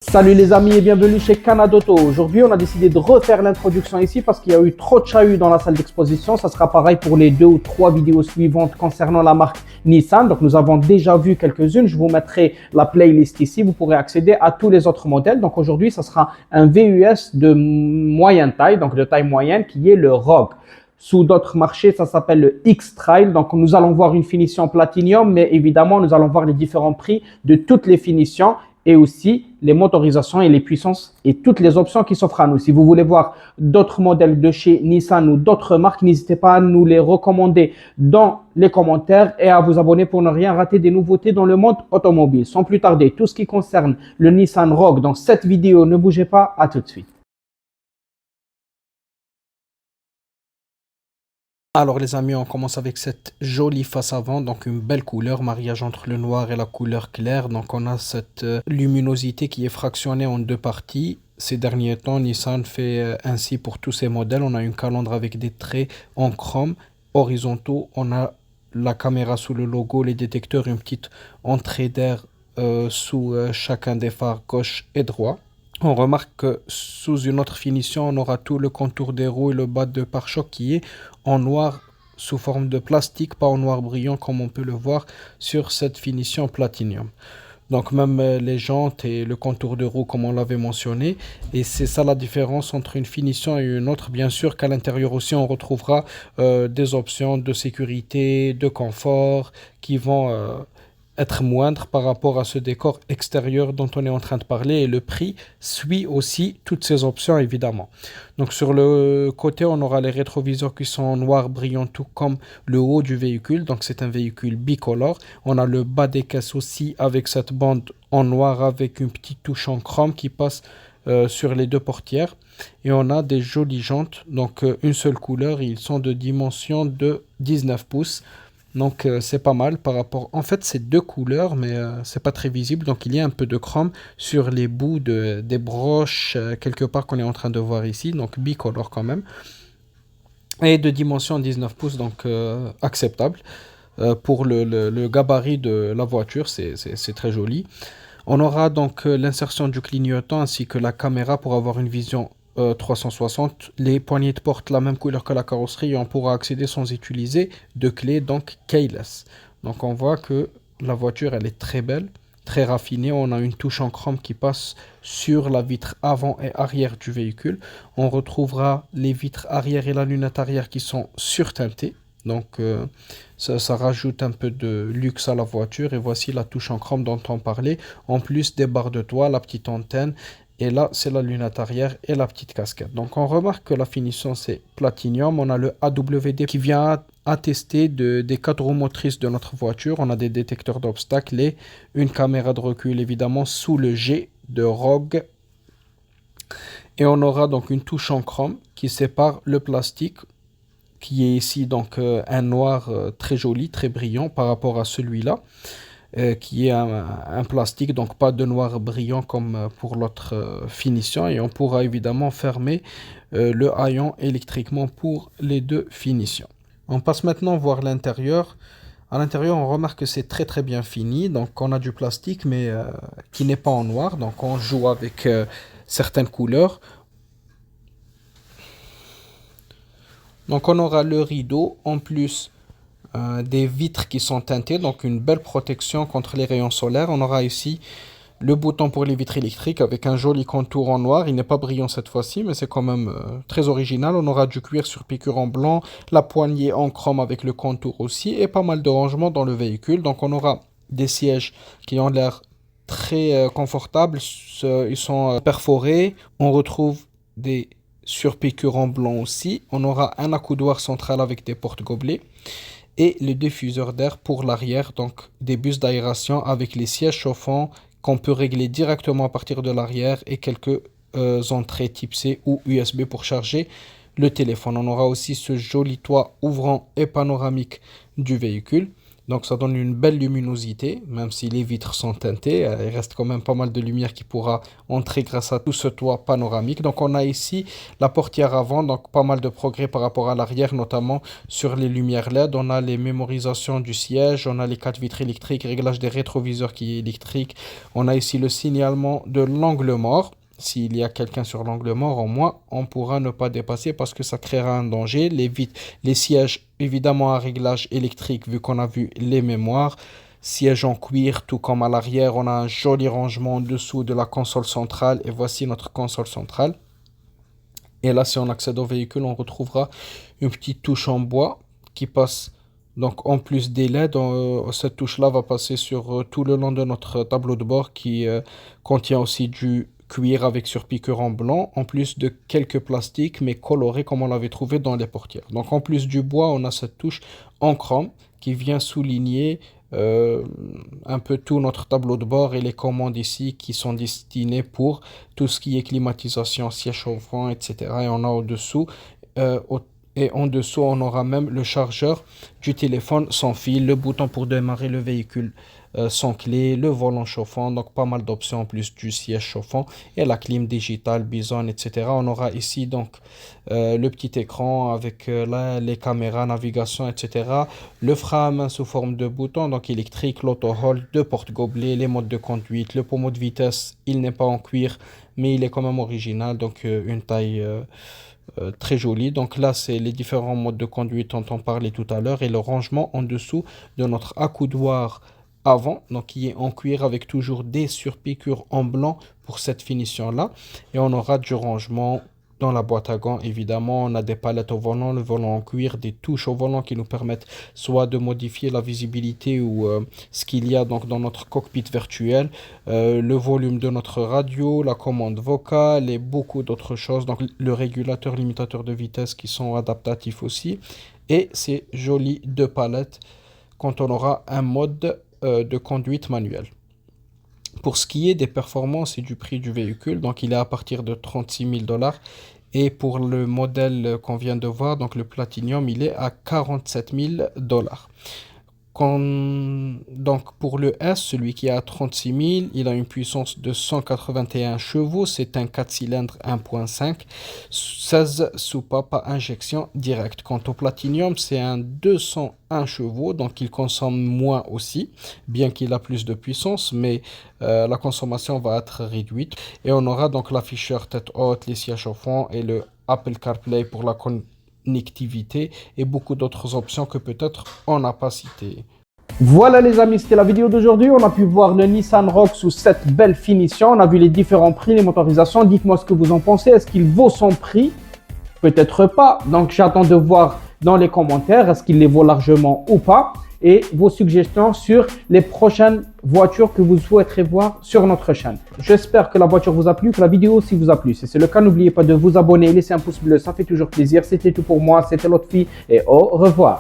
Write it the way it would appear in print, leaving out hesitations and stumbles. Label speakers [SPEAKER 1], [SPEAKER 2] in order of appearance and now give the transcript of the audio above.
[SPEAKER 1] Salut les amis et bienvenue chez Canadauto. Aujourd'hui, on a décidé de refaire l'introduction ici parce qu'il y a eu trop de chahut dans la salle d'exposition. Ça sera pareil pour les 2 ou 3 vidéos suivantes concernant la marque Nissan. Donc, nous avons déjà vu quelques-unes. Je vous mettrai la playlist ici. Vous pourrez accéder à tous les autres modèles. Donc, aujourd'hui, ça sera un VUS de moyenne taille, donc de taille moyenne, qui est le Rogue. Sous d'autres marchés, ça s'appelle le X-Trail. Donc, nous allons voir une finition platinium, mais évidemment, nous allons voir les différents prix de toutes les finitions et aussi les motorisations et les puissances et toutes les options qui s'offrent à nous. Si vous voulez voir d'autres modèles de chez Nissan ou d'autres marques, n'hésitez pas à nous les recommander dans les commentaires et à vous abonner pour ne rien rater des nouveautés dans le monde automobile. Sans plus tarder, tout ce qui concerne le Nissan Rogue dans cette vidéo, ne bougez pas, à tout de suite. Alors les amis, on commence avec cette jolie face avant, donc une belle couleur, mariage entre le noir et la couleur claire. Donc on a cette luminosité qui est fractionnée en deux parties. Ces derniers temps, Nissan fait ainsi pour tous ses modèles. On a une calandre avec des traits en chrome horizontaux. On a la caméra sous le logo, les détecteurs, une petite entrée d'air sous chacun des phares gauche et droit. On remarque que sous une autre finition, on aura tout le contour des roues et le bas de pare-choc qui est en noir sous forme de plastique, pas en noir brillant comme on peut le voir sur cette finition platinium. Donc même les jantes et le contour de roue comme on l'avait mentionné. Et c'est ça la différence entre une finition et une autre. Bien sûr qu'à l'intérieur aussi on retrouvera des options de sécurité, de confort qui vont être moindre par rapport à ce décor extérieur dont on est en train de parler, et le prix suit aussi toutes ces options évidemment. Donc sur le côté, on aura les rétroviseurs qui sont en noir brillant tout comme le haut du véhicule, donc c'est un véhicule bicolore. On a le bas des caisses aussi avec cette bande en noir avec une petite touche en chrome qui passe sur les deux portières, et on a des jolies jantes, donc une seule couleur, ils sont de dimension de 19 pouces. Donc c'est pas mal par rapport. En fait, c'est deux couleurs, mais c'est pas très visible. Donc il y a un peu de chrome sur les bouts des broches quelque part qu'on est en train de voir ici. Donc bicolore quand même. Et de dimension 19 pouces, donc acceptable. Pour le gabarit de la voiture, c'est très joli. On aura donc l'insertion du clignotant ainsi que la caméra pour avoir une vision 360. Les poignées de porte la même couleur que la carrosserie et on pourra accéder sans utiliser de clé, donc keyless. Donc on voit que la voiture elle est très belle, très raffinée. On a une touche en chrome qui passe sur la vitre avant et arrière du véhicule. On retrouvera les vitres arrière et la lunette arrière qui sont surteintées. Donc ça rajoute un peu de luxe à la voiture. Et voici la touche en chrome dont on parlait. En plus des barres de toit, la petite antenne. Et là, c'est la lunette arrière et la petite casquette. Donc, on remarque que la finition, c'est platinium. On a le AWD qui vient attester des 4 roues motrices de notre voiture. On a des détecteurs d'obstacles et une caméra de recul, évidemment, sous le G de Rogue. Et on aura donc une touche en chrome qui sépare le plastique, qui est ici donc un noir très joli, très brillant par rapport à celui-là. Qui est un plastique, donc pas de noir brillant comme pour l'autre finition. Et on pourra évidemment fermer le haillon électriquement pour les deux finitions. On passe maintenant voir l'intérieur. À l'intérieur, on remarque que c'est très très bien fini. Donc on a du plastique mais qui n'est pas en noir. Donc on joue avec certaines couleurs. Donc on aura le rideau en plus des vitres qui sont teintées, donc une belle protection contre les rayons solaires. On aura ici le bouton pour les vitres électriques avec un joli contour en noir. Il n'est pas brillant cette fois-ci, mais c'est quand même très original. On aura du cuir sur piqûre en blanc, la poignée en chrome avec le contour aussi, et pas mal de rangements dans le véhicule. Donc on aura des sièges qui ont l'air très confortables. Ils sont perforés. On retrouve des surpiqûres en blanc aussi. On aura un accoudoir central avec des porte-gobelets et le diffuseur d'air pour l'arrière, donc des bus d'aération avec les sièges chauffants qu'on peut régler directement à partir de l'arrière et quelques entrées type C ou USB pour charger le téléphone. On aura aussi ce joli toit ouvrant et panoramique du véhicule. Donc ça donne une belle luminosité, même si les vitres sont teintées, il reste quand même pas mal de lumière qui pourra entrer grâce à tout ce toit panoramique. Donc on a ici la portière avant, donc pas mal de progrès par rapport à l'arrière, notamment sur les lumières LED. On a les mémorisations du siège, on a les 4 vitres électriques, réglage des rétroviseurs qui est électrique. On a ici le signalement de l'angle mort. S'il y a quelqu'un sur l'angle mort, au moins, on pourra ne pas dépasser parce que ça créera un danger. Les sièges, évidemment, à réglage électrique, vu qu'on a vu les mémoires. Siège en cuir, tout comme à l'arrière. On a un joli rangement en dessous de la console centrale. Et voici notre console centrale. Et là, si on accède au véhicule, on retrouvera une petite touche en bois qui passe. Donc, en plus des LED, cette touche-là va passer sur tout le long de notre tableau de bord qui contient aussi du cuir avec surpiqûre en blanc, en plus de quelques plastiques, mais colorés comme on l'avait trouvé dans les portières. Donc, en plus du bois, on a cette touche en chrome qui vient souligner euh, un peu tout notre tableau de bord et les commandes ici qui sont destinées pour tout ce qui est climatisation, siège chauffant, etc. Et on a au-dessous, euh, au- et en dessous, on aura même le chargeur du téléphone sans fil, le bouton pour démarrer le véhicule sans clé, le volant chauffant, donc pas mal d'options en plus du siège chauffant et la clim digitale, Bison, etc. On aura ici donc le petit écran avec les caméras, navigation, etc. Le frein à main sous forme de bouton, donc électrique, l'auto-hold, deux porte-gobelets, les modes de conduite, le pommeau de vitesse, il n'est pas en cuir, mais il est quand même original, donc une taille très jolie. Donc là, c'est les différents modes de conduite dont on parlait tout à l'heure et le rangement en dessous de notre accoudoir avant, donc qui est en cuir avec toujours des surpiqûres en blanc pour cette finition-là. Et on aura du rangement dans la boîte à gants, évidemment. On a des palettes au volant, le volant en cuir, des touches au volant qui nous permettent soit de modifier la visibilité ou ce qu'il y a donc dans notre cockpit virtuel, le volume de notre radio, la commande vocale et beaucoup d'autres choses. Donc le régulateur, limitateur de vitesse qui sont adaptatifs aussi. Et ces jolies deux palettes quand on aura un mode de conduite manuelle. Pour ce qui est des performances et du prix du véhicule, donc il est à partir de 36 000 dollars. Et pour le modèle qu'on vient de voir, donc le Platinum, il est à 47 000 dollars. Donc pour le S, celui qui est à 36 000, il a une puissance de 181 chevaux. C'est un 4 cylindres 1.5, 16 soupapes à injection directe. Quant au Platinum, c'est un 201 chevaux, donc il consomme moins aussi, bien qu'il a plus de puissance, mais la consommation va être réduite. Et on aura donc l'afficheur tête haute, les sièges chauffants et le Apple CarPlay pour la connectivité et beaucoup d'autres options que peut-être on n'a pas citées.
[SPEAKER 2] Voilà les amis, c'était la vidéo d'aujourd'hui. On a pu voir le Nissan Rogue sous cette belle finition. On a vu les différents prix, les motorisations. Dites-moi ce que vous en pensez. Est-ce qu'il vaut son prix? Peut-être pas. Donc j'attends de voir dans les commentaires est-ce qu'il les vaut largement ou pas. Et vos suggestions sur les prochaines voitures que vous souhaiterez voir sur notre chaîne. J'espère que la voiture vous a plu, que la vidéo aussi vous a plu. Si c'est le cas, n'oubliez pas de vous abonner et laisser un pouce bleu, ça fait toujours plaisir. C'était tout pour moi, c'était Lotfi et au revoir.